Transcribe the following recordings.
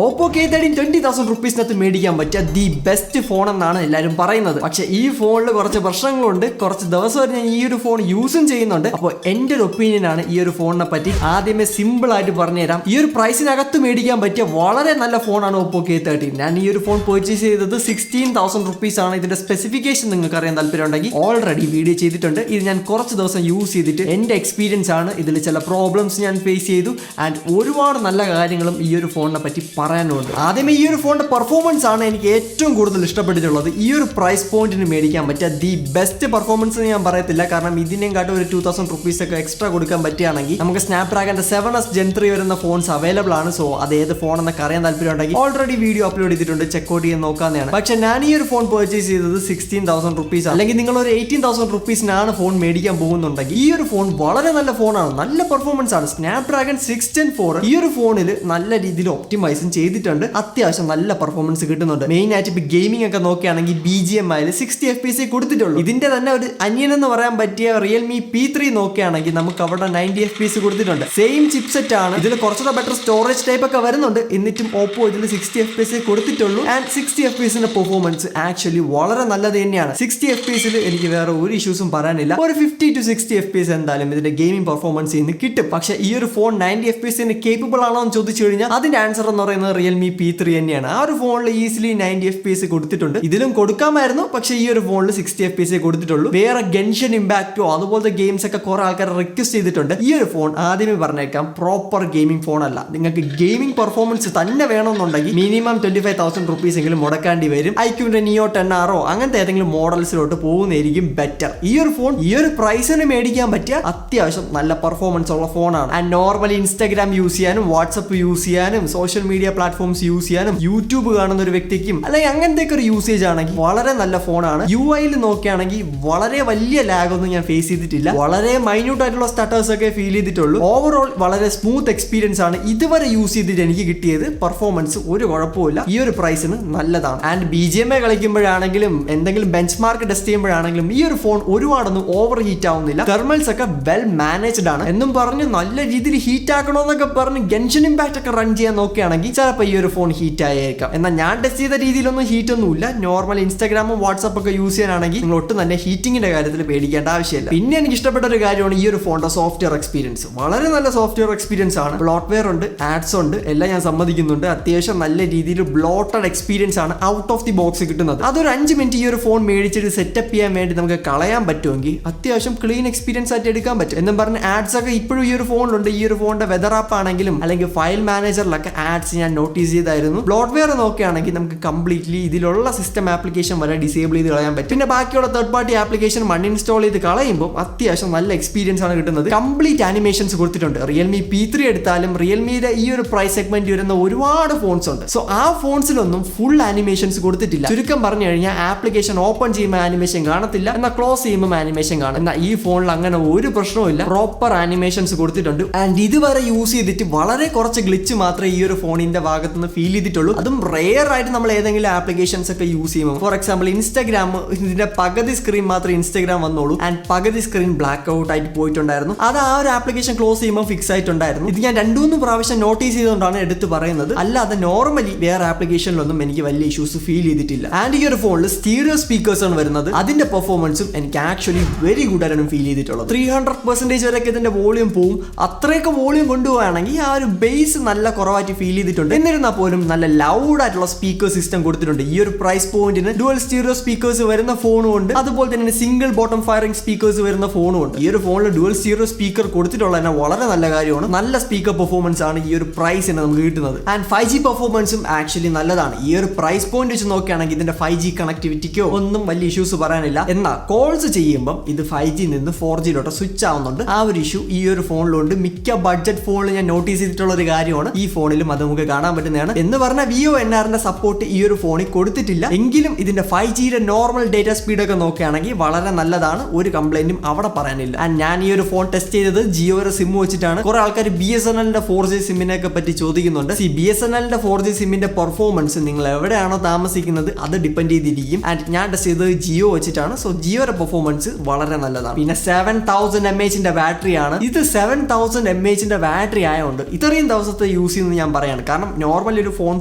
Oppo K13 20,000 rupees മേടിക്കാൻ പറ്റിയ the best phone എന്നാണ് എല്ലാവരും പറയുന്നത്. പക്ഷേ ഈ ഫോണിൽ കുറച്ച് പ്രശ്നങ്ങളുണ്ട്. കുറച്ച് ദിവസമായിട്ട് ഞാൻ ഈ ഒരു ഫോൺ യൂസും ചെയ്യുന്നുണ്ട്. അപ്പോൾ എൻ്റെ ഒരു ഒപ്പീനിയൻ ആണ് ഈ ഒരു ഫോണിനെ പറ്റി. ആദ്യമേ സിമ്പിൾ ആയിട്ട് പറഞ്ഞുതരാം. ഈ ഒരു പ്രൈസിനകത്ത് മേടിക്കാൻ പറ്റിയ വളരെ നല്ല ഫോണാണ് Oppo K13. ഞാൻ ഈ ഒരു ഫോൺ പർച്ചേസ് ചെയ്തത് 16,000 rupees ആണ്. ഇതിന്റെ സ്പെസിഫിക്കേഷൻ നിങ്ങൾക്ക് അറിയാൻ താല്പര്യം ഉണ്ടെങ്കിൽ ഓൾറെഡി വീഡിയോ ചെയ്തിട്ടുണ്ട്. ഇത് ഞാൻ കുറച്ച് ദിവസം യൂസ് ചെയ്തിട്ട് എൻ്റെ എക്സ്പീരിയൻസ് ആണ്. ഇതിൽ ചില പ്രോബ്ലംസ് ഞാൻ ഫേസ് ചെയ്തു ആൻഡ് ഒരുപാട് നല്ല കാര്യങ്ങളും ഈ ഒരു ഫോണിനെ പറ്റി പറയാനുണ്ട്. ആദ്യമേ ഈ ഒരു ഫോണിന്റെ പെർഫോമൻസ് ആണ് എനിക്ക് ഏറ്റവും കൂടുതൽ ഇഷ്ടപ്പെട്ടിട്ടുള്ളത്. ഈ ഒരു പ്രൈസ് പോയിന്റിന് മേടിക്കാൻ പറ്റിയ ദി ബെസ്റ്റ് പെർഫോമൻസ് ഞാൻ പറയത്തില്ല, കാരണം ഇതിനെയും കാട്ടും ഒരു 2,000 rupees ഒക്കെ എക്സ്ട്രാ കൊടുക്കാൻ പറ്റുകയാണെങ്കിൽ നമുക്ക് സ്നാപ്ഡ്രാഗന്റെ 7S Gen 3 വരുന്ന ഫോൺസ് അവൈലബിൾ ആണ്. സോ അത് ഏത് ഫോൺ എന്നൊക്കെ അറിയാൻ താല്പര്യം ഉണ്ടെങ്കിൽ ഓൾറെഡി വീഡിയോ അപ്ലോഡ് ചെയ്തിട്ടുണ്ട്, ചെക്കൗട്ട് ചെയ്യാൻ നോക്കാവുന്നതാണ്. പക്ഷെ ഞാൻ ഈ ഒരു ഫോൺ പർച്ചേസ് ചെയ്തത് 16,000 rupees, അല്ലെങ്കിൽ നിങ്ങൾ ഒരു 18,000 rupeesനാണ് ഫോൺ മേടിക്കാൻ പോകുന്നുണ്ടെങ്കിൽ ഈ ഒരു ഫോൺ വളരെ നല്ല ഫോണാണ്, നല്ല പെർഫോമൻസ് ആണ്. സ്നാപ്ഡ്രാഗൺ 6 Gen 4 ഈ ഒരു ഫോണിൽ നല്ല രീതിയിൽ ഒപ്റ്റിമൈസും ചെയ്തിട്ടുണ്ട്. അത്യാവശ്യം നല്ല പെർഫോമൻസ് കിട്ടുന്നുണ്ട്. മെയിൻ ആയിട്ട് ഇപ്പൊ ഗെയിമിംഗ് ഒക്കെ നോക്കുകയാണെങ്കിൽ BGM ആയാലും 60 FPS കൊടുത്തിട്ടുള്ളൂ. ഇതിന്റെ തന്നെ ഒരു അനിയൻ എന്ന് പറയാൻ പറ്റിയ Realme P3 നോക്കുകയാണെങ്കിൽ നമുക്ക് അവിടെ 90 FPS കൊടുത്തിട്ടുണ്ട്. സെയിം ചിപ്സെറ്റ് ആണ്. ഇതിൽ കുറച്ചുകൂടെ ബെറ്റർ സ്റ്റോറേജ് ടൈപ്പ് ഒക്കെ വരുന്നുണ്ട്. എന്നിട്ടും Oppo ഇതിൽ 60 FPS കൊടുത്തിട്ടുള്ളൂ. ആൻഡ് 60 FPSന്റെ പെർഫോമൻസ് ആക്ച്വലി വളരെ നല്ലത് തന്നെയാണ്. 60 FPSൽ എനിക്ക് വേറെ ഒരു ഇഷ്യൂസും പറയാനില്ല. ഒരു 50 to 60 FPS എന്തായാലും ഇതിന്റെ ഗെയിമിംഗ് പെർഫോമൻസ് ഇന്ന് കിട്ടും. പക്ഷേ ഈ ഒരു ഫോൺ 90 FPSന് കേപ്പബിൾ ആണോ എന്ന് ചോദിച്ചു കഴിഞ്ഞാൽ അതിന്റെ ആൻസർ എന്ന് പറയുന്നത് Realme P3 തന്നെയാണ്. ആ ഒരു ഫോണിൽ ഈസിലി 90 FPS കൊടുത്തിട്ടുണ്ട്. ഇതിലും കൊടുക്കാമായിരുന്നു, പക്ഷേ ഈ ഒരു ഫോണിൽ 60 FPS കൊടുത്തിട്ടുള്ളൂ. വേറെ ഗെൻഷൻ ഇമ്പാക്റ്റോ അതുപോലത്തെ ഗെയിംസ് ഒക്കെ കുറെ ആൾക്കാർ റിക്വസ്റ്റ് ചെയ്തിട്ടുണ്ട്. ഈ ഒരു ഫോൺ ആദ്യമേ പറഞ്ഞേക്കാം പ്രോപ്പർ ഗെയിമിംഗ് ഫോൺ അല്ല. നിങ്ങൾക്ക് ഗെയിമിംഗ് പെർഫോമൻസ് തന്നെ വേണമെന്നുണ്ടെങ്കിൽ മിനിമം 25,000 rupees എങ്കിലും മുടക്കേണ്ടി വരും. iQന്റെ Neo 10R അങ്ങനത്തെ ഏതെങ്കിലും മോഡൽസിലോട്ട് പോകുന്നതായിരിക്കും ബെറ്റർ. ഈ ഒരു ഫോൺ ഈ ഒരു പ്രൈസിന് മേടിക്കാൻ പറ്റിയ അത്യാവശ്യം നല്ല പെർഫോമൻസ് ഉള്ള ഫോണാണ്. ആൻഡ് നോർമലി ഇൻസ്റ്റാഗ്രാം യൂസ് ചെയ്യാനും വാട്സപ്പ് യൂസ് ചെയ്യാനും സോഷ്യൽ മീഡിയ പ്ലാറ്റ്ഫോംസ് യൂസ് ചെയ്യാനും യൂട്യൂബ് കാണുന്ന ഒരു വ്യക്തിക്കും അല്ലെങ്കിൽ അങ്ങനത്തെ ഒരു യൂസേജ് ആണെങ്കിൽ വളരെ നല്ല ഫോണാണ്. UI നോക്കുകയാണെങ്കിൽ വളരെ വലിയ ലാഗ് ഒന്നും ഞാൻ ഫേസ് ചെയ്തിട്ടില്ല. വളരെ മൈന്യൂട്ട് ആയിട്ടുള്ള സ്റ്റട്ടേഴ്സ് ഒക്കെ ഫീൽ ചെയ്തിട്ടുള്ളൂ. ഓവറോൾ വളരെ സ്മൂത്ത് എക്സ്പീരിയൻസ് ആണ് ഇതുവരെ യൂസ് ചെയ്തിട്ട് എനിക്ക് കിട്ടിയത്. പെർഫോമൻസ് ഒരു കുഴപ്പമില്ല, ഈ ഒരു പ്രൈസിന് നല്ലതാണ്. ആൻഡ് BGMA കളിക്കുമ്പോഴാണെങ്കിലും എന്തെങ്കിലും ബെഞ്ച് മാർക്ക് ടെസ്റ്റ് ചെയ്യുമ്പോഴാണെങ്കിലും ഈ ഒരു ഫോൺ ഒരുപാടൊന്നും ഓവർ ഹീറ്റ് ആവുന്നില്ല. തെർമൽസ് ഒക്കെ വെൽ മാനേജ്ഡ് ആണ് എന്നും പറഞ്ഞ് നല്ല രീതിയിൽ ഹീറ്റ് ആക്കണമെന്നൊക്കെ പറഞ്ഞ് ഗെൻഷൻ ഇമ്പാക്ട് ഒക്കെ റൺ ചെയ്യാൻ നോക്കുകയാണെങ്കിൽ ചിലപ്പോൾ ഈ ഒരു ഫോൺ ഹീറ്റ് ആയേക്കാം. എന്നാൽ ഞാൻ ടെസ്റ്റ് ചെയ്ത രീതിയിലൊന്നും ഹീറ്റ് ഒന്നുമില്ല. നോർമൽ ഇൻസ്റ്റാഗ്രാമും വാട്സപ്പ് ഒക്കെ യൂസ് ചെയ്യാനാണെങ്കിൽ നിങ്ങൾ ഒട്ടും തന്നെ ഹീറ്റിംഗിന്റെ കാര്യത്തിൽ പേടിക്കേണ്ട ആവശ്യമില്ല. പിന്നെ എനിക്ക് ഇഷ്ടപ്പെട്ട ഒരു കാര്യമാണ് ഈ ഒരു ഫോണിന്റെ സോഫ്റ്റ്വെയർ എക്സ്പീരിയൻസ്. വളരെ നല്ല സോഫ്റ്റ്വെയർ എക്സ്പീരിയൻസ് ആണ്. ബ്ലോട്ട്വെയർ ഉണ്ട്, ആഡ്സ് ഉണ്ട്, എല്ലാം ഞാൻ സമ്മതിക്കുന്നുണ്ട്. അത്യാവശ്യം നല്ല രീതിയിൽ ബ്ലോട്ടഡ് എക്സ്പീരിയൻസ് ആണ് ഔട്ട് ഓഫ് ദി ബോക്സ് കിട്ടുന്നത്. അതൊരു 5 മിനിറ്റ് ഈ ഒരു ഫോൺ മേടിച്ചിട്ട് സെറ്റപ്പ് ചെയ്യാൻ വേണ്ടി നമുക്ക് കളയാൻ പറ്റുമെങ്കിൽ അത്യാവശ്യം ക്ലീൻ എക്സ്പീരിയൻസ് ആയിട്ട് എടുക്കാൻ പറ്റും. എന്നും പറഞ്ഞ് ആഡ്സ് ഒക്കെ ഇപ്പോഴും ഈ ഒരു ഫോണിലുണ്ട്. ഈ ഒരു ഫോണിന്റെ വെതർ ആപ്പ് ആണെങ്കിലും അല്ലെങ്കിൽ ഫയൽ മാനേജറിലൊക്കെ ആഡ്സ് ഞാൻ നോട്ടീസ് ചെയ്തായിരുന്നു. ബ്ലോട്ട്വെയർ നോക്കുകയാണെങ്കിൽ നമുക്ക് കംപ്ലീറ്റ്ലി ഇതിലുള്ള സിസ്റ്റം ആപ്ലിക്കേഷൻ വരെ ഡിസേബിൾ ചെയ്ത് കളയാൻ പറ്റും. പിന്നെ ബാക്കിയുള്ള തേർഡ് പാർട്ടി ആപ്ലിക്കേഷൻ അൺഇൻസ്റ്റാൾ ചെയ്ത് കളയുമ്പോൾ അത്യാവശ്യം നല്ല എക്സ്പീരിയൻസ് ആണ് കിട്ടുന്നത്. കംപ്ലീറ്റ് ആനിമേഷൻസ് കൊടുത്തിട്ടുണ്ട്. Realme P3 എടുത്താലും റിയൽമിയുടെ ഈ ഒരു പ്രൈസ് സെഗ്മെന്റ് വരുന്ന ഒരുപാട് ഫോൺസ് ഉണ്ട്. സോ ആ ഫോൺസിലൊന്നും ഫുൾ ആനിമേഷൻസ് കൊടുത്തിട്ടില്ല. ചുരുക്കം പറഞ്ഞു കഴിഞ്ഞാൽ ആപ്ലിക്കേഷൻ ഓപ്പൺ ചെയ്യുമ്പോൾ ആനിമേഷൻ കാണത്തില്ല, എന്നാൽ ക്ലോസ് ചെയ്യുമ്പോൾ ആനിമേഷൻ കാണും. എന്നാൽ ഈ ഫോണിൽ അങ്ങനെ ഒരു പ്രശ്നവും പ്രോപ്പർ ആനിമേഷൻസ് കൊടുത്തിട്ടുണ്ട്. ആൻഡ് ഇതുവരെ യൂസ് ചെയ്തിട്ട് വളരെ കുറച്ച് ഗ്ലിച്ച് മാത്രമേ ഈ ഒരു ഫോണിന്റെ ഭാഗത്ത് നിന്ന് ഫീൽ ചെയ്തിട്ടുള്ളൂ. അതും റെയർ ആയിട്ട് നമ്മൾ ഏതെങ്കിലും ആപ്ലിക്കേഷൻസ് ഒക്കെ യൂസ് ചെയ്യുമ്പോൾ, ഫോർ എക്സാമ്പിൾ ഇൻസ്റ്റാഗ്രാം, ഇതിന്റെ പകുതി സ്ക്രീൻ മാത്രമേ ഇൻസ്റ്റാഗ്രാം വന്നോളൂ ആൻഡ് പകുതി സ്ക്രീൻ ബ്ലാക്ക് ഔട്ട് ആയിട്ട് പോയിട്ടുണ്ടായിരുന്നു. അത് ആ ഒരു ആപ്ലിക്കേഷൻ ക്ലോസ് ചെയ്യുമ്പോൾ ഫിക്സ് ആയിട്ടുണ്ടായിരുന്നു. ഇത് ഞാൻ 2-3 പ്രാവശ്യം നോട്ടീസ് ചെയ്തുകൊണ്ടാണ് എടുത്ത് പറയുന്നത്. അല്ലാതെ നോർമലി വേറെ ആപ്ലിക്കേഷനിലൊന്നും എനിക്ക് വലിയ ഇഷ്യൂസ് ഫീൽ ചെയ്തിട്ടില്ല. ആൻഡ് ഈ ഒരു ഫോണിൽ സ്റ്റീരിയോ സ്പീക്കേഴ്സ് ആണ് വരുന്നത്. അതിന്റെ പെർഫോമൻസും എനിക്ക് ആക്ച്വലി വെരി ഗുഡ് ആയിരുന്നു ഫീൽ ചെയ്തിട്ടുള്ളത്. 300% വരെയൊക്കെ ഇതിന്റെ വോളിയം പോവും. അത്രയൊക്കെ വോളിയം കൊണ്ടുപോവുകയാണെങ്കിൽ ആ ഒരു ബേസ് നല്ല കുറവായിട്ട് ഫീൽ ചെയ്തിട്ടുണ്ട്. എന്നിരുന്നാൽ പോലും നല്ല ലൗഡ് ആയിട്ടുള്ള സ്പീക്കർ സിസ്റ്റം കൊടുത്തിട്ടുണ്ട്. ഈ ഒരു പ്രൈസ് പോയിന്റിന് ഡുവൽ സ്റ്റീരിയോ സ്പീക്കേഴ്സ് വരുന്ന ഫോണും ഉണ്ട്, അതുപോലെ തന്നെ സിംഗിൾ ബോട്ടം ഫയറിംഗ് സ്പീക്കേഴ്സ് വരുന്ന ഫോണും ഉണ്ട്. ഈ ഒരു ഫോണിൽ ഡുവൽ സ്റ്റീരിയോ സ്പീക്കർ കൊടുത്തിട്ടുള്ള തന്നെ വളരെ നല്ല കാര്യമാണ്. നല്ല സ്പീക്കർ പെർഫോമൻസ് ആണ് ഈ ഒരു പ്രൈസിന് നമുക്ക് കിട്ടുന്നത്. ആൻഡ് 5G പെർഫോമൻസും ആക്ച്വലി നല്ലതാണ്. ഈ ഒരു പ്രൈസ് പോയിന്റ് വെച്ച് നോക്കുകയാണെങ്കിൽ ഇതിന്റെ 5G കണക്ടിവിറ്റിക്കോ ഒന്നും വലിയ ഇഷ്യൂസ് പറയാനില്ല. എന്നാൽ കോൾസ് ചെയ്യുമ്പോൾ ഇത് 5G നിന്ന് 4Gയിലോട്ട് സ്വിച്ച് ആവുന്നുണ്ട്. ആ ഒരു ഇഷ്യൂ ഈ ഒരു ഫോണിലുണ്ട്. മിക്ക ബഡ്ജറ്റ് ഫോണിൽ ഞാൻ നോട്ടീസ് ചെയ്തിട്ടുള്ള ഒരു കാര്യമാണ്. ഈ ഫോണിലും അത് നമുക്ക് കാണാൻ പറ്റുന്നതാണ്. എന്ന് പറഞ്ഞാൽ Vivo NRന്റെ സപ്പോർട്ട് ഈ ഒരു ഫോണിൽ കൊടുത്തിട്ടില്ല. എങ്കിലും ഇതിന്റെ 5Gയുടെ നോർമൽ ഡേറ്റ സ്പീഡ് ഒക്കെ നോക്കുകയാണെങ്കിൽ വളരെ നല്ലതാണ്. ഒരു കംപ്ലൈന്റും അവിടെ പറയാനില്ല. ആൻഡ് ഞാൻ ഈ ഒരു ഫോൺ ടെസ്റ്റ് ചെയ്തത് ജിയോയുടെ സിം വെച്ചിട്ടാണ്. കുറെ ആൾക്കാർ BSNLന്റെ 4G സിമ്മിനെ ഒക്കെ പറ്റി ചോദിക്കുന്നുണ്ട്. BSNLന്റെ 4G സിമ്മിന്റെ പെർഫോമൻസ് നിങ്ങൾ എവിടെയാണോ താമസിക്കുന്നത് അത് ഡിപ്പെൻഡ് ചെയ്തിരിക്കും. ആൻഡ് ഞാൻ ടെസ്റ്റ് ചെയ്തത് ജിയോ വെച്ചിട്ടാണ്. സോ ജിയോയുടെ പെർഫോമൻസ് വളരെ നല്ലതാണ്. പിന്നെ 7000 mAhന്റെ ബാറ്ററി ആണ്. ഇത് 7000 mAhന്റെ ബാറ്ററി ആയതുകൊണ്ട് ഇത്രയും ദിവസത്തെ യൂസ് ചെയ്യുന്നത് ഞാൻ പറയാണ്. കാരണം കാരണം നോർമലി ഒരു ഫോൺ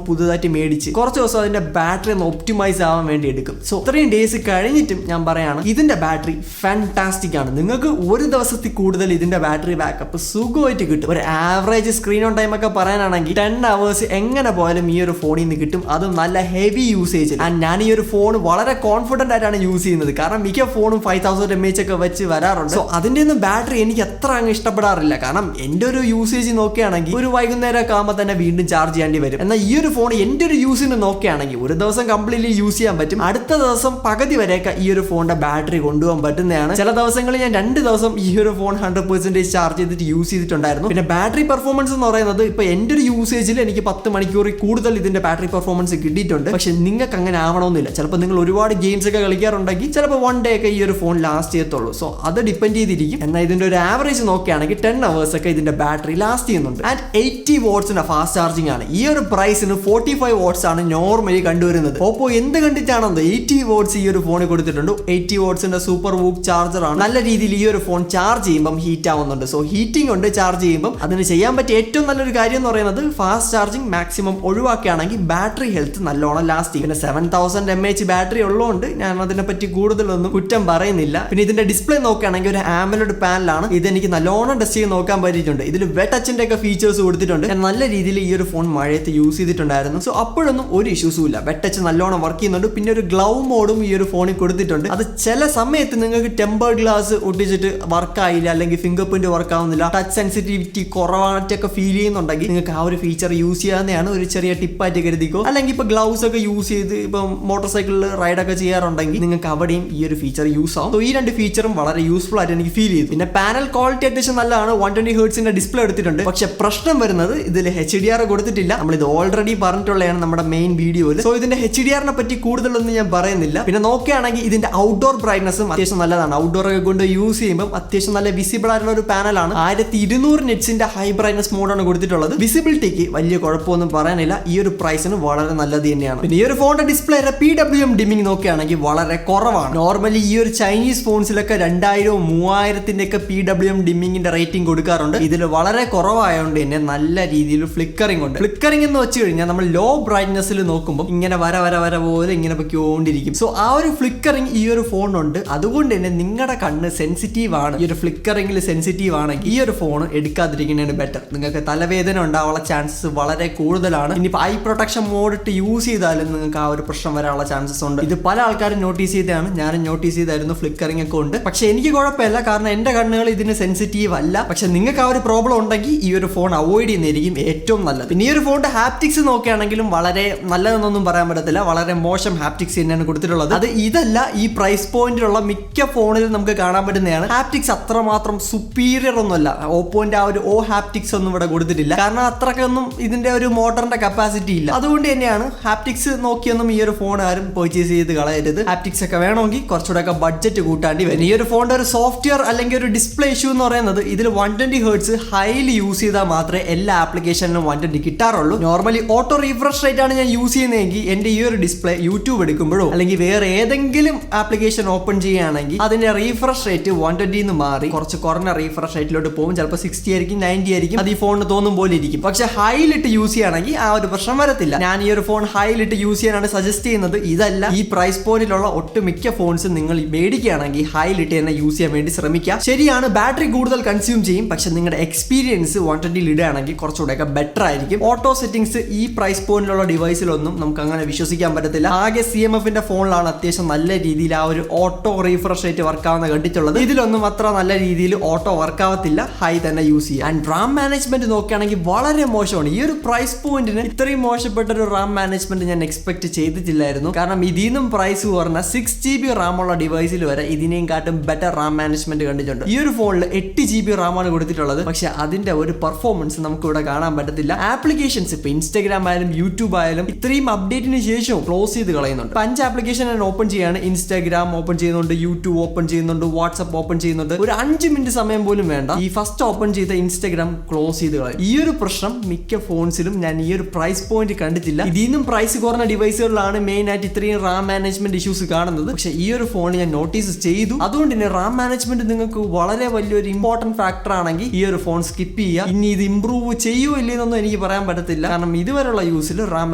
പുതുതായിട്ട് മേടിച്ച് കുറച്ച് ദിവസം അതിന്റെ ബാറ്ററി ഒന്ന് ഒപ്റ്റിമൈസ് ആവാൻ വേണ്ടി എടുക്കും. സോ ഇത്രയും ഡേയ്സ് കഴിഞ്ഞിട്ടും ഞാൻ പറയാണ് ഇതിന്റെ ബാറ്ററി ഫാന്റാസ്റ്റിക് ആണ്. നിങ്ങൾക്ക് ഒരു ദിവസത്തിൽ കൂടുതൽ ഇതിന്റെ ബാറ്ററി ബാക്കപ്പ് സുഖമായിട്ട് കിട്ടും. ഒരു ആവറേജ് സ്ക്രീൻ ഓൺ ടൈം ഒക്കെ പറയാനാണെങ്കിൽ 10 hours എങ്ങനെ പോയാലും ഈ ഒരു ഫോണിൽ നിന്ന് കിട്ടും. അതും നല്ല ഹെവി യൂസേജ്. ആൻഡ് ഞാൻ ഈ ഒരു ഫോൺ വളരെ കോൺഫിഡന്റ് ആയിട്ടാണ് യൂസ് ചെയ്യുന്നത്. കാരണം മിക്ക ഫോണും 5000 mAh ഒക്കെ വെച്ച് വരാറുണ്ട്. സോ അതിന്റെ ഒന്നും ബാറ്ററി എനിക്ക് അത്ര അങ്ങ് ഇഷ്ടപ്പെടാറില്ല. കാരണം എന്റെ ഒരു യൂസേജ് നോക്കുകയാണെങ്കിൽ ഒരു വൈകുന്നേരം ഒക്കെ ആകുമ്പോൾ തന്നെ വീണ്ടും ചാർജ് ചെയ്യേണ്ടി വരും. എന്നാൽ ഈ ഒരു ഫോൺ എന്റെ ഒരു യൂസിന് നോക്കുകയാണെങ്കിൽ ഒരു ദിവസം കംപ്ലീറ്റ്ലി യൂസ് ചെയ്യാൻ പറ്റും. അടുത്ത ദിവസം പകുതി വരെയൊക്കെ ഈ ഒരു ഫോണിന്റെ ബാറ്ററി കൊണ്ടുപോകാൻ പറ്റുന്നതാണ്. ചില ദിവസങ്ങളിൽ ഞാൻ 2 ദിവസം ഈ ഒരു ഫോൺ 100% ചാർജ് ചെയ്തിട്ട് യൂസ് ചെയ്തിട്ടുണ്ടായിരുന്നു. പിന്നെ ബാറ്ററി പെർഫോമൻസ് എന്ന് പറയുന്നത് ഇപ്പൊ എന്റെ ഒരു യൂസേജിൽ എനിക്ക് 10 മണിക്കൂറിൽ കൂടുതൽ ഇതിന്റെ ബാറ്ററി പെർഫോമൻസ് കിട്ടിയിട്ടുണ്ട്. പക്ഷെ നിങ്ങൾക്ക് അങ്ങനെ ആവണമെന്നില്ല. ചിലപ്പോൾ നിങ്ങൾ ഒരുപാട് ഗെയിംസ് ഒക്കെ കളിക്കാറുണ്ടെങ്കിൽ ചിലപ്പോൾ 1 day ഒക്കെ ഈ ഒരു ഫോൺ ലാസ്റ്റ് ചെയ്യത്തുള്ളൂ. സോ അത് ഡിപ്പെൻഡ് ചെയ്തിരിക്കും. എന്നാൽ ഇതിന്റെ ഒരു ആവറേജ് നോക്കുകയാണെങ്കിൽ 10 hours ഒക്കെ ഇതിന്റെ ബാറ്ററി ലാസ്റ്റ് ചെയ്യുന്നുണ്ട്. ആൻഡ് 80 watts ഫാസ്റ്റ് ചാർജിംഗ് ആണ്. ഈ ഒരു പ്രൈസിന് 45 watts ആണ് നോർമലി കണ്ടുവരുന്നത്. ഓപ്പോ എന്ത് കണ്ടിട്ടാണോ 80 watts ഈ ഒരു ഫോണിൽ കൊടുത്തിട്ടുണ്ട്. 80 watts സൂപ്പർ വൂക്ക് ചാർജർ ആണ്. നല്ല രീതിയിൽ ഈ ഒരു ഫോൺ ചാർജ് ചെയ്യുമ്പോൾ ഹീറ്റ് ആവുന്നുണ്ട്. സോ ഹീറ്റിംഗ് ഉണ്ട് ചാർജ് ചെയ്യുമ്പോൾ. അതിന് ചെയ്യാൻ പറ്റിയ ഏറ്റവും നല്ലൊരു കാര്യം എന്ന് പറയുന്നത് ഫാസ്റ്റ് ചാർജിംഗ് മാക്സിമം ഒഴിവാക്കുകയാണെങ്കിൽ ബാറ്ററി ഹെൽത്ത് നല്ലോണം ലാസ്റ്റ് ചെയ്യും. പിന്നെ 7000 mAh ബാറ്ററി ഉള്ളതുകൊണ്ട് ഞാൻ അതിനെ പറ്റി കൂടുതലൊന്നും കുറ്റം പറയുന്നില്ല. പിന്നെ ഇതിന്റെ ഡിസ്പ്ലേ നോക്കുകയാണെങ്കിൽ ഒരു ആമോലെഡ് പാനലാണ്. ഇതെനിക്ക് നല്ലോണം ടെസ്റ്റ് ചെയ്ത് നോക്കാൻ പറ്റിയിട്ടുണ്ട്. ഇതിൽ വെറ്റ് ടച്ചിന്റെ ഒക്കെ ഫീച്ചേഴ്സ് കൊടുത്തിട്ടുണ്ട്. നല്ല രീതിയിൽ ഈ ഒരു ഫോൺ മഴയത്ത് യൂസ് ചെയ്തിട്ടുണ്ടായിരുന്നു. സോ അപ്പോഴൊന്നും ഒരു ഇഷ്യൂസും ഇല്ല. വെറ്റ് ടച്ച് നല്ലോണം വർക്ക് ചെയ്യുന്നുണ്ട്. പിന്നെ ഒരു ഗ്ലൗ മോഡും ഈ ഒരു ഫോണിൽ കൊടുത്തിട്ടുണ്ട്. അത് ചില സമയത്ത് നിങ്ങൾക്ക് ടെമ്പേർഡ് ഗ്ലാസ് ഒട്ടിച്ചിട്ട് വർക്ക് ആയില്ല, അല്ലെങ്കിൽ ഫിംഗർ പ്രിന്റ് വർക്ക് ആവുന്നില്ല, ടച്ച് സെൻസിറ്റിവിറ്റി കുറവായിട്ടൊക്കെ ഫീൽ ചെയ്യുന്നുണ്ടെങ്കിൽ നിങ്ങൾക്ക് ആ ഒരു ഫീച്ചർ യൂസ് ചെയ്യാവുന്നതാണ്. ഒരു ചെറിയ ടിപ്പായിട്ട് കരുതിക്കോ. അല്ലെങ്കിൽ ഇപ്പൊ ഗ്ലൗസ് ഒക്കെ യൂസ് ചെയ്ത് ഇപ്പം മോട്ടോർ സൈക്കിളിൽ റൈഡൊക്കെ ചെയ്യാറുണ്ടെങ്കിൽ നിങ്ങൾക്ക് അവിടെയും ഈ ഒരു ഫീച്ചർ യൂസ് ആവും. സോ ഈ 2 ഫീച്ചറും വളരെ യൂസ്ഫുൾ ആയിട്ട് എനിക്ക് ഫീൽ ചെയ്തു. പിന്നെ പാനൽ ക്വാളിറ്റി അത്യാവശ്യം നല്ലതാണ്. 120 Hz ഡിസ്പ്ലേ എടുത്തിട്ടുണ്ട്. പക്ഷെ പ്രശ്നം വരുന്നത് ഇതിൽ HDR കൊടുത്തിട്ടില്ല. നമ്മൾ ഇത് ഓൾറെഡി പറഞ്ഞിട്ടുള്ളതാണ് നമ്മുടെ മെയിൻ വീഡിയോയിൽ. സോ ഇതിന്റെ HDR പറ്റി കൂടുതലൊന്നും ഞാൻ പറയുന്നില്ല. പിന്നെ നോക്കുകയാണെങ്കിൽ ഇതിന്റെ ഔട്ട്ഡോർ ബ്രൈറ്റ്നസും അത്യാവശ്യം നല്ലതാണ്. ഔട്ട്ഡോർ ഒക്കെ കൊണ്ട് യൂസ് ചെയ്യുമ്പോൾ അത്യാവശ്യം നല്ല വിസിബിൾ ആയിട്ടുള്ള ഒരു പാനലാണ്. 1200 nits ഹൈ ബ്രൈറ്റ്നസ് മോഡാണ് കൊടുത്തിട്ടുള്ളത്. വിസിബിലിറ്റിക്ക് വലിയ കുഴപ്പമൊന്നും പറയാനില്ല. ഈ ഒരു പ്രൈസിന് വളരെ നല്ലത് തന്നെയാണ്. പിന്നെ ഈ ഒരു ഫോണിന്റെ ഡിസ്പ്ലേയുടെ PWM ഡിമ്മിങ് നോക്കുകയാണെങ്കിൽ വളരെ കുറവാണ്. നോർമലി ഈ ഒരു ചൈനീസ് ഫോൺസിലൊക്കെ 2000 3000 ഒക്കെ PWM ഡിമ്മിങ്ങിന്റെ റേറ്റിംഗ് കൊടുക്കാറുണ്ട്. ഇതിൽ വളരെ കുറവായതുകൊണ്ട് തന്നെ നല്ല രീതിയിൽ ഫ്ലിക്കറിംഗ് ഉണ്ട്. ഫ്ലിക്കറിംഗ് എന്ന് വെച്ച് കഴിഞ്ഞാൽ നമ്മൾ ലോ ബ്രൈറ്റ്നസ്സിൽ നോക്കുമ്പോൾ ഇങ്ങനെ വര വര വര പോലെ ഇങ്ങനെ പൊയ്ക്കൊണ്ടിരിക്കും. സോ ആ ഒരു ഫ്ലിക്കറിംഗ് ഈ ഒരു ഫോണുണ്ട്. അതുകൊണ്ട് തന്നെ നിങ്ങളുടെ കണ്ണ് സെൻസിറ്റീവ് ആണ്. ഈ ഒരു ഫ്ലിക്കറിംഗിൽ സെൻസിറ്റീവ് ആണെങ്കിൽ ഈ ഒരു ഫോൺ എടുക്കാതിരിക്കുന്നതാണ് ബെറ്റർ. നിങ്ങൾക്ക് തലവേദന ഉണ്ടാവാനുള്ള ചാൻസസ് വളരെ കൂടുതലാണ്. ഇനിയിപ്പോൾ ഐ പ്രൊട്ടക്ഷൻ മോഡ് ഇട്ട് യൂസ് ചെയ്താലും നിങ്ങൾക്ക് ആ ഒരു പ്രശ്നം വരാനുള്ള ചാൻസസ് ഉണ്ട്. ഇത് പല ആൾക്കാരും നോട്ടീസ് ചെയ്തതാണ്. ഞാനും നോട്ടീസ് ചെയ്തായിരുന്നു. ഫ്ലിക്കറിംഗ് ഒക്കെ ഉണ്ട്. പക്ഷെ എനിക്ക് കുഴപ്പമില്ല. കാരണം എന്റെ കണ്ണുകൾ ഇതിന് സെൻസിറ്റീവ് അല്ല. പക്ഷെ നിങ്ങൾക്ക് ആ ഒരു പ്രോബ്ലം ഉണ്ടെങ്കിൽ ഈ ഒരു ഫോൺ അവോയ്ഡ് ചെയ്യുന്നതായിരിക്കും ഏറ്റവും നല്ലത്. പിന്നെ ഈ ഒരു ഫോണിന്റെ ഹാപ്റ്റിക്സ് നോക്കുകയാണെങ്കിലും വളരെ നല്ലതെന്നൊന്നും പറയാൻ പറ്റത്തില്ല. വളരെ മോശം ഹാപ്റ്റിക്സ് തന്നെയാണ് കൊടുത്തിട്ടുള്ളത്. അത് ഇതല്ല, ഈ പ്രൈസ് പോയിന്റിലുള്ള മിക്ക ഫോണിലും നമുക്ക് കാണാൻ പറ്റുന്നതാണ്. ഹാപ്റ്റിക്സ് അത്രമാത്രം സുപ്പീരിയർ ഒന്നുമല്ല. ഓപ്പോന്റെ ആ ഒരു ഹാപ്റ്റിക്സ് ഒന്നും ഇവിടെ കൊടുത്തിട്ടില്ല. കാരണം അത്രക്കൊന്നും ഇതിന്റെ ഒരു മോട്ടറിന്റെ കപ്പാസിറ്റി ഇല്ല. അതുകൊണ്ട് തന്നെയാണ് ഹാപ്റ്റിക്സ് നോക്കിയൊന്നും ഈ ഒരു ഫോൺ ആരും പർച്ചേസ് ചെയ്ത് കളയരുത്. ഹാപ്റ്റിക്സ് ഒക്കെ വേണമെങ്കിൽ കുറച്ചുകൂടെ ഒക്കെ ബഡ്ജറ്റ് കൂട്ടാണ്ടി വരും. ഈ ഒരു ഫോണിന്റെ ഒരു സോഫ്റ്റ്വെയർ അല്ലെങ്കിൽ ഒരു ഡിസ്പ്ലേ ഇഷ്യൂ എന്ന് പറയുന്നത് ഇതിൽ 120 Hz ഹൈലി യൂസ് ചെയ്താൽ മാത്രമേ എല്ലാ ആപ്ലിക്കേഷനിലും 120 കിട്ടാറുള്ളൂ. നോർമലി ഓട്ടോ റീഫ്രഷ് റേറ്റ് ആണ് ഞാൻ യൂസ് ചെയ്യുന്നതെങ്കിൽ എന്റെ ഈ ഒരു ഡിസ്പ്ലേ യൂട്യൂബ് എടുക്കുമ്പോഴോ അല്ലെങ്കിൽ വേറെ ഏതെങ്കിലും ആപ്ലിക്കേഷൻ ഓപ്പൺ ചെയ്യുകയാണെങ്കിൽ അതിന്റെ റീഫ്രഷ് റേറ്റ് 120 മാറി കുറച്ച് കുറഞ്ഞ റീഫ്രഷ് റേറ്റിലോട്ട് പോകും. ചിലപ്പോൾ 60 ആയിരിക്കും, 90 ആയിരിക്കും. അത് ഈ ഫോണിന് തോന്നും പോലെ ഇരിക്കും. പക്ഷെ ഹൈലിട്ട് യൂസ് ചെയ്യുകയാണെങ്കിൽ ആ ഒരു പ്രശ്നം വരത്തില്ല. ഞാൻ ഈ ഒരു ഫോൺ ഹൈലിട്ട് യൂസ് ചെയ്യാനാണ് സജസ്റ്റ് ചെയ്യുന്നത്. ഇതല്ല, ഈ പ്രൈസ് പോയിന്റിലുള്ള ഒട്ടുമിക്ക ഫോൺസ് നിങ്ങൾ മേടിക്കുകയാണെങ്കിൽ ഹൈലിട്ട് തന്നെ യൂസ് ചെയ്യാൻ വേണ്ടി ശ്രമിക്കുക. ശരിയാണ്, ബാറ്ററി കൂടുതൽ കൺസ്യൂം ചെയ്യും. പക്ഷെ നിങ്ങളുടെ എക്സ്പീരിയൻസ് 120 ഇടുകയാണെങ്കിൽ കുറച്ചുകൂടെ ബെറ്റർ ആയിരിക്കും. ഓട്ടോ സെറ്റിംഗ്സ് ഈ പ്രൈസ് പോയിന്റിലുള്ള ഡിവൈസിലൊന്നും നമുക്ക് അങ്ങനെ വിശ്വസിക്കാൻ പറ്റത്തില്ല. ആകെ CMFന്റെ ഫോണിലാണ് അത്യാവശ്യം നല്ല രീതിയിൽ ആ ഒരു ഓട്ടോ റീഫ്രഷ് റേറ്റ് വർക്ക് ആവുന്ന കണ്ടിട്ടുള്ളത്. ഇതിലൊന്നും അത്ര നല്ല രീതിയിൽ ഓട്ടോ വർക്ക് ആവത്തില്ല. ഹൈ തന്നെ യൂസ് ചെയ്യുക. ആൻഡ് റാം മാനേജ്മെന്റ് നോക്കുകയാണെങ്കിൽ വളരെ മോശമാണ്. ഈ ഒരു പ്രൈസ് പോയിന്റിന് ഇത്രയും മോശപ്പെട്ട ഒരു റാം മാനേജ്മെന്റ് ഞാൻ എക്സ്പെക്ട് ചെയ്തിട്ടില്ലായിരുന്നു. കാരണം ഇതിന്നും പ്രൈസ് കുറഞ്ഞ 6GB റാം ഉള്ള ഡിവൈസിൽ വരെ ഇതിനെയും കാട്ടും ബെറ്റർ റാം മാനേജ്മെന്റ് കണ്ടിട്ടുണ്ട്. ഈ ഒരു ഫോണിൽ 8GB റാമാണ് കൊടുത്തിട്ടുള്ളത്. പക്ഷെ അതിന്റെ ഒരു പെർഫോമൻസ് നമുക്ക് ഇവിടെ കാണാൻ പറ്റത്തില്ല. ആപ്ലിക്കേഷൻസ് ഇപ്പൊ ഇൻസ്റ്റാഗ്രാം ആയാലും യൂട്യൂബ് ആയാലും ഇത്രയും അപ്ഡേറ്റിന് ശേഷം ക്ലോസ് ചെയ്ത് കളയുന്നുണ്ട്. 5 ആപ്ലിക്കേഷൻ ഞാൻ ഓപ്പൺ ചെയ്യാണ്. ഇൻസ്റ്റാഗ്രാം ഓപ്പൺ ചെയ്യുന്നുണ്ട്, യൂട്യൂബ് ഓപ്പൺ ചെയ്യുന്നുണ്ട്, വാട്സ്ആപ്പ് ഓപ്പൺ ചെയ്യുന്നുണ്ട്. ഒരു 5 മിനിറ്റ് സമയം പോലും വേണ്ട. ഈ ഫസ്റ്റ് ഓപ്പൺ ചെയ്ത ഇൻസ്റ്റാഗ്രാം ക്ലോസ് ചെയ്ത് കളയും. ഈ ഒരു പ്രശ്നം മിക്ക ഫോൺസിലും ഞാൻ ഈ ഒരു പ്രൈസ് പോയിന്റ് കണ്ടിട്ടില്ല. ഇതിന്നും പ്രൈസ് കുറഞ്ഞ ഡിവൈസുകളിലാണ് മെയിൻ ആയിട്ട് ഇത്രയും റാം മാനേജ്മെന്റ് ഇഷ്യൂസ് കാണുന്നത്. പക്ഷെ ഈ ഒരു ഫോൺ ഞാൻ നോട്ടീസ് ചെയ്തു. അതുകൊണ്ട് തന്നെ റാം മാനേജ്മെന്റ് നിങ്ങൾക്ക് വളരെ വലിയൊരു ഇമ്പോർട്ടന്റ് ഫാക്ടർ ആണെങ്കിൽ ഈ ഒരു ഫോൺ സ്കിപ്പ് ചെയ്യുക. ഇനി ഇത് ഇംപ്രൂവ് ചെയ്യുമോ ഇല്ലെന്നൊന്നും എനിക്ക് പറയാൻ പറ്റത്തില്ല, കാരണം ഇതുവരെയുള്ള യൂസിൽ റാം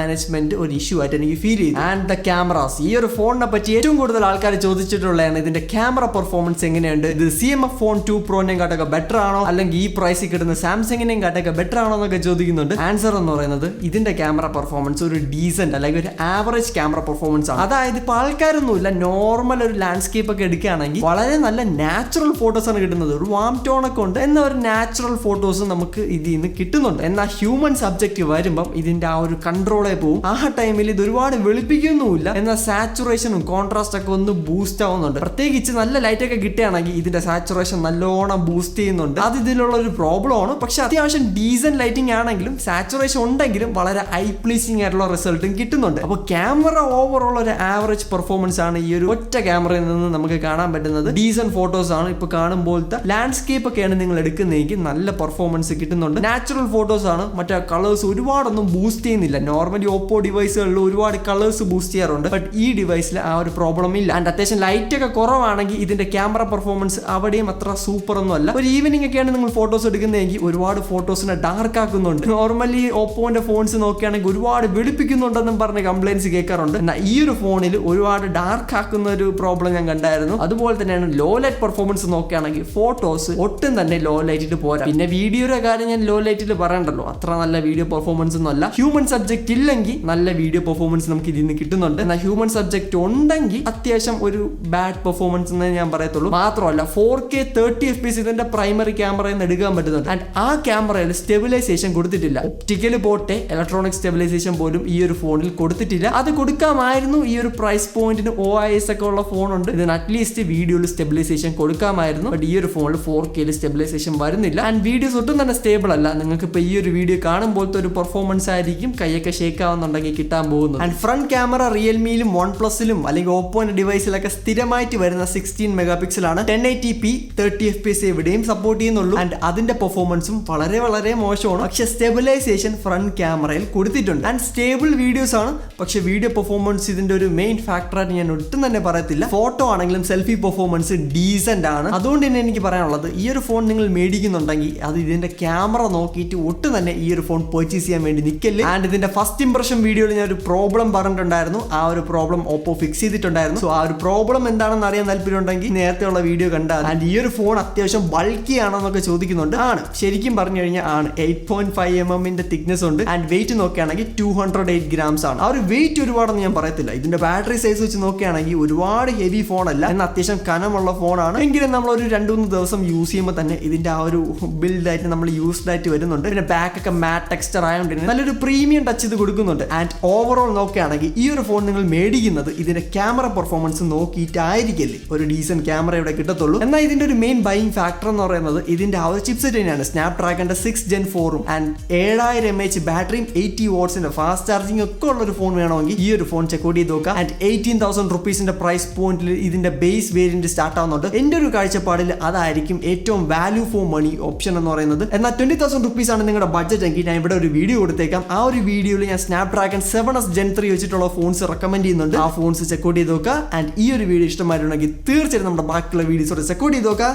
മാനേജ്മെന്റ് ഒരു ഇഷ്യൂ ആയിട്ട് എനിക്ക് ഫീൽ ചെയ്തു. ആൻഡ് ദ ക്യാമറാസ്, ഈ ഒരു ഫോണിനെ പറ്റി ഏറ്റവും കൂടുതൽ ആൾക്കാർ ചോദിച്ചിട്ടുള്ളതാണ് ഇതിന്റെ ക്യാമറ പെർഫോമൻസ് എങ്ങനെയുണ്ട്, ഇത് CMF ഫോൺ 2 പ്രോനെയും കാട്ടൊക്കെ ബെറ്റർ ആണോ, അല്ലെങ്കിൽ ഈ പ്രൈസിൽ കിട്ടുന്ന സാംസങ്ങിനെയും കാട്ടൊക്കെ ബെറ്റർ ആണോ എന്നൊക്കെ ചോദിക്കുന്നുണ്ട്. ആൻസർ എന്ന് പറയുന്നത് ഇതിന്റെ ക്യാമറ പെർഫോമൻസ് ഒരു ഡീസന്റ് അല്ലെങ്കിൽ ഒരു ആവറേജ് ക്യാമറ പെർഫോമൻസ് ആണ്. അതായത് ഇപ്പൊ ആൾക്കാരൊന്നുമില്ല, നോർമൽ ഒരു ലാൻഡ്സ്കേപ്പ് ഒക്കെ എടുക്കുകയാണെങ്കിൽ വളരെ നല്ല നാച്ചുറൽ ഫോട്ടോസ് ആണ് കിട്ടുന്നത്. ഒരു വാം ടോൺ ഒക്കെ ഉണ്ട്, എന്നാൽ ഒരു നാച്ചുറൽ ഫോട്ടോസ് നമുക്ക് ഇതിൽ നിന്ന് കിട്ടുന്നുണ്ട്. എന്നാൽ ഹ്യൂമൻ സബ്ജക്റ്റ് വരുമ്പം ഇതിന്റെ ആ ഒരു കൺട്രോളേ പോകും. ആ ടൈമിൽ ഇത് ഒരുപാട് വെളുപ്പിക്കൊന്നുമില്ല, എന്നാൽ സാച്ചുറേഷനും കോൺട്രാസ്റ്റ് ഒക്കെ ഒന്ന് ബൂസ്റ്റ് ആവുന്നുണ്ട്. പ്രത്യേകിച്ച് നല്ല ലൈറ്റ് ഒക്കെ കിട്ടുകയാണെങ്കിൽ ഇതിന്റെ സാച്ചുറേഷൻ നല്ലോണം ബൂസ്റ്റ് ചെയ്യുന്നുണ്ട്. അത് ഇതിലുള്ള ഒരു പ്രോബ്ലം ആണ്. പക്ഷെ അത്യാവശ്യം ഡീസന്റ് ലൈറ്റിംഗ് ആണെങ്കിലും സാച്ചുറേഷൻ ഉണ്ടെങ്കിലും വളരെ ഐ പ്ലീസിംഗ് ആയിട്ടുള്ള റിസൾട്ടും കിട്ടുന്നുണ്ട്. അപ്പോൾ ക്യാമറ ഓവറോൾ ഒരു ആവറേജ് പെർഫോമൻസ് ആണ് ഈ ഒരു ഒറ്റ ക്യാമറയിൽ നിന്ന് നമുക്ക് കാണാൻ പറ്റുന്നത്. ഡീസന്റ് ഫോട്ടോസ് ആണ് ഇപ്പൊ കാണുമ്പോഴത്തെ. ലാൻഡ്സ്കേപ്പ് ഒക്കെയാണ് നിങ്ങൾ എടുക്കുന്നതെങ്കിൽ നല്ല പെർഫോമൻസ് കിട്ടുന്നുണ്ട്. നാച്ചുറൽ ഫോട്ടോസ് ആണ്, മറ്റേ കളേഴ്സ് ഒരുപാടൊന്നും ബൂസ്റ്റ് ചെയ്യുന്നില്ല. നോർമലി ഓപ്പോ ഡിവൈസുകളിൽ ഒരുപാട് കളേഴ്സ് ബൂസ്റ്റ് ചെയ്യാറുണ്ട്, ബട്ട് ഈ ഡിവൈസിൽ ആ ഒരു പ്രോബ്ലം ഇല്ല. ആൻഡ് അത്യാവശ്യം ലൈറ്റ് ഒക്കെ കുറവാണെങ്കിൽ ഇതിന്റെ ക്യാമറ പെർഫോമൻസ് അവിടെയും അത്ര സൂപ്പർ ഒന്നും അല്ല. ഒരു ഈവനിങ് ഒക്കെയാണ് നിങ്ങൾ ഫോട്ടോസ് എടുക്കുന്നതെങ്കിൽ ഒരുപാട് ഫോട്ടോസിനെ ഡാർക്ക് ആക്കുന്നുണ്ട്. നോർമലി ഓപ്പോന്റെ ഫോൺസ് നോക്കുകയാണെങ്കിൽ ഒരുപാട് വെളുപ്പിക്കുന്നുണ്ടെന്നും പറഞ്ഞ് കംപ്ലൈൻസ് കേൾക്കാറുണ്ട്. എന്നാൽ ഈ ഒരു ഫോണിൽ ഒരുപാട് ഡാർക്ക് ആക്കുന്ന ഒരു പ്രോബ്ലം ഞാൻ കണ്ടായിരുന്നു. അതുപോലെ തന്നെയാണ് ലോ ലൈറ്റ് പെർഫോമൻസ് നോക്കുകയാണെങ്കിൽ ഫോട്ടോസ് ഒട്ടും തന്നെ ലോ ലൈറ്റിൽ പോരാ. പിന്നെ വീഡിയോയുടെ കാര്യം ഞാൻ ലോ ലൈറ്റിൽ പറയണ്ടല്ലോ, അത്ര നല്ല വീഡിയോ പെർഫോമൻസ് ഒന്നും അല്ല. ഹ്യൂമൻ സബ്ജക്ട് ഇല്ലെങ്കിൽ നല്ല വീഡിയോ പെർഫോമൻസ് നമുക്ക് ഇതിൽ നിന്ന് കിട്ടുന്നുണ്ട്. എന്നാൽ ഹ്യൂമൻ സബ്ജക്ട് ഉണ്ടെങ്കിൽ അത്യാവശ്യം ഒരു ബാഡ് പെർഫോമൻസ് എന്നേ ഞാൻ പറയത്തുള്ളൂ. മാത്രമല്ല 4K 30 FPS ഇതിന്റെ പ്രൈമറി ക്യാമറയിൽ നിന്ന് എടുക്കാൻ പറ്റുന്നുണ്ട്. ആൻഡ് ആ ക്യാമറയിൽ സ്റ്റെബിലൈസേഷൻ കൊടുത്തിട്ടില്ല. ഒപ്റ്റിക്കൽ പോട്ടെ ഇലക്ട്രോണിക് സ്റ്റെബിലൈസേഷൻ പോലും ഈ ഒരു ഫോണിൽ കൊടുത്തിട്ടില്ല. അത് കൊടുക്കാമായിരുന്നു. ഈ ഒരു പ്രൈസ് പോയിന്റിന് OIS ഒക്കെ ഉള്ള ഫോണുണ്ട്, ഇതിന് അറ്റ്ലീസ്റ്റ് വീഡിയോയിൽ സ്റ്റെബിലൈസേഷൻ കൊടുക്കാമായിരുന്നു. ബട്ട് ഈ ഒരു ഫോണിൽ 4K സ്റ്റെബിലൈസേഷൻ വരുന്നില്ല. ആൻഡ് വീഡിയോസ് ഒട്ടും തന്നെ സ്റ്റേബിൾ അല്ല. നിങ്ങൾക്ക് ഇപ്പോൾ ഈ ഒരു വീഡിയോ കാണുമ്പോഴത്തെ ഒരു പെർഫോമൻസ് ആയിരിക്കും കൈയൊക്കെ ഷേക്ക് ആവുന്നുണ്ടെങ്കിൽ കിട്ടാൻ പോകുന്നത്. ആൻഡ് ഫ്രണ്ട് ക്യാമറ റിയൽമിയിലും OnePlusലും അല്ലെങ്കിൽ ഓപ്പോന്റെ ഡിവൈസിലൊക്കെ സ്ഥിരമായിട്ട് വരുന്ന 16 മെഗാ പിക്സലാണ്. 1080p 30 FPS എവിടെയും സപ്പോർട്ട് ചെയ്യുന്നുള്ളൂ. ആൻഡ് അതിന്റെ പെർഫോമൻസും വളരെ വളരെ മോശമാണ്. പക്ഷെ സ്റ്റെബിലൈസേഷൻ ഫ്രണ്ട് ക്യാമറയിൽ കൊടുത്തിട്ടുണ്ട്. ആൻഡ് സ്റ്റേബിൾ വീഡിയോസ് ആണ്, പക്ഷെ വീഡിയോ പെർഫോമൻസ് ഇതിന്റെ ഒരു മെയിൻ ഫാക്ടറായിട്ട് ഞാൻ ഒട്ടും തന്നെ പറയത്തില്ല. ഫോട്ടോ ആണെങ്കിലും സെൽഫി പെർഫോമൻസ് ഡീസന്റ് ആണ്. അതുകൊണ്ട് തന്നെ എനിക്ക് പറയാനുള്ളത്, ഈ ഒരു ഫോൺ നിങ്ങൾ മേടിക്കുന്നുണ്ടെങ്കിൽ അത് ഇതിന്റെ ക്യാമറ നോക്കിയിട്ട് ഒട്ടും തന്നെ ഈ ഒരു ഫോൺ പർച്ചേസ് ചെയ്യാൻ വേണ്ടി നിൽക്കല്ലേ. ആൻഡ് ഇതിന്റെ ഫസ്റ്റ് ഇംപ്രഷൻ വീഡിയോയിൽ ഞാൻ ഒരു പ്രോബ്ലം പറഞ്ഞിട്ടുണ്ടായിരുന്നു. ആ ഒരു പ്രോബ്ലം ഓപ്പോ ഫിക്സ് ചെയ്തിട്ടുണ്ടായിരുന്നു. സോ ആ ഒരു പ്രോബ്ലം എന്താണെന്ന് അറിയാൻ താല്പര്യമുണ്ടെങ്കിൽ നേരത്തെയുള്ള വീഡിയോ കണ്ടാൽ. ആൻഡ് ഈ ഒരു ഫോൺ അത്യാവശ്യം ബൾക്കി ആണോ എന്നൊക്കെ ചോദിക്കുന്നുണ്ട്. ആണ്, ശരിക്കും പറഞ്ഞു കഴിഞ്ഞാൽ ആണ്. 8.5 mm തിക്നെസ് ഉണ്ട്. ആൻഡ് വെയിറ്റ് നോക്കുകയാണെങ്കിൽ 208 grams ആണ്. ആ ഒരു വെയിറ്റ് ഒരുപാടൊന്നും ഞാൻ പറയത്തില്ല. ഇതിന്റെ ബാറ്ററി സൈസ് വെച്ച് നോക്കുകയാണെങ്കിൽ ഒരുപാട് ഹെവി ഫോൺ അല്ല, എന്നാൽ അത്യാവശ്യം കനമുള്ള ഫോണാണ്. എങ്കിലും നമ്മൾ ഒരു 2-3 ദിവസം യൂസ് ചെയ്യുമ്പോൾ തന്നെ ഇതിന്റെ ആ ഒരു ബിൽഡായിട്ട് നമ്മൾ യൂസ്ഡ് ആയിട്ട് വരുന്നുണ്ട്. പിന്നെ ബാക്ക് ഒക്കെ മാറ്റ് ടെക്സ്ചർ ആയതുകൊണ്ട് നല്ലൊരു പ്രീമിയം ടച്ച് ഇത് കൊടുക്കുന്നുണ്ട്. ആൻഡ് ഓവറോൾ നോക്കുകയാണെങ്കിൽ ഈ ഒരു ഫോൺ നിങ്ങൾ മേടിക്കുന്നത് ഇതിന്റെ ക്യാമറ പെർഫോമൻസ് നോക്കിയിട്ടായിരിക്കില്ലേ ഒരു ഡീസന്റ് ക്യാമറ ഇവിടെ കിട്ടത്തുള്ളൂ. എന്നാൽ ഇതിന്റെ ഒരു മെയിൻ ബൈയിങ് ഫാക്ടർ എന്ന് പറയുന്നത് ഇതിന്റെ ആ ഒരു ചിപ്സെറ്റ് തന്നെയാണ്. സ്നാപ്ഡ്രാഗന്റെ 6 Gen 4 ആൻഡ് 7000 mAh ബാറ്ററിയും 80 wattsന്റെ ഫാസ്റ്റ് ചാർജിംഗ് ഒക്കെ ഉള്ള ഒരു ഫോൺ വേണമെങ്കിൽ ഈ ഒരു ഫോൺ ചെക്ക് ഔട്ട് ചെയ്ത് നോക്കാം. ആൻഡ് 18,000 rupeesന്റെ പ്രൈസ് പോയിന്റിൽ ഇതിന്റെ ബേസ് വേരിയന്റ് സ്റ്റാർട്ട് ആവുന്നുണ്ട്. എന്റെ ഒരു കാഴ്ചപ്പാടിൽ അതായിരിക്കും ഏറ്റവും വാല്യൂ ഫോർ മണി ഓപ്ഷൻ എന്ന് പറയുന്നത്. എന്നാൽ 20,000 rupees ആണ് നിങ്ങളുടെ ബഡ്ജറ്റ് എങ്കിൽ ഞാൻ ഇവിടെ ഒരു വീഡിയോ കൊടുത്തേക്കാം. ആ ഒരു വീഡിയോയിൽ ഞാൻ സ്നാപ്ഡ്രാഗൺ 7s Gen 3 വെച്ചിട്ടുള്ള ഫോൺസ് റെക്കമെൻഡ് ചെയ്യുന്നുണ്ട്. ആ ഫോൺസ് ചെക്ക് ഔട്ട് ചെയ്ത് നോക്കുക. ആൻഡ് ഈ ഒരു വീഡിയോ ഇഷ്ടമായിട്ടുണ്ടെങ്കിൽ തീർച്ചയായിട്ടും നമ്മുടെ ബാക്കിയുള്ള വീഡിയോസോടെ ചെക്ക് ഔട്ട് ചെയ്ത് നോക്കുക.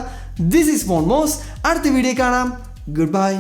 This is phone mods. അടുത്ത വീഡിയോ കാണാം. Good bye.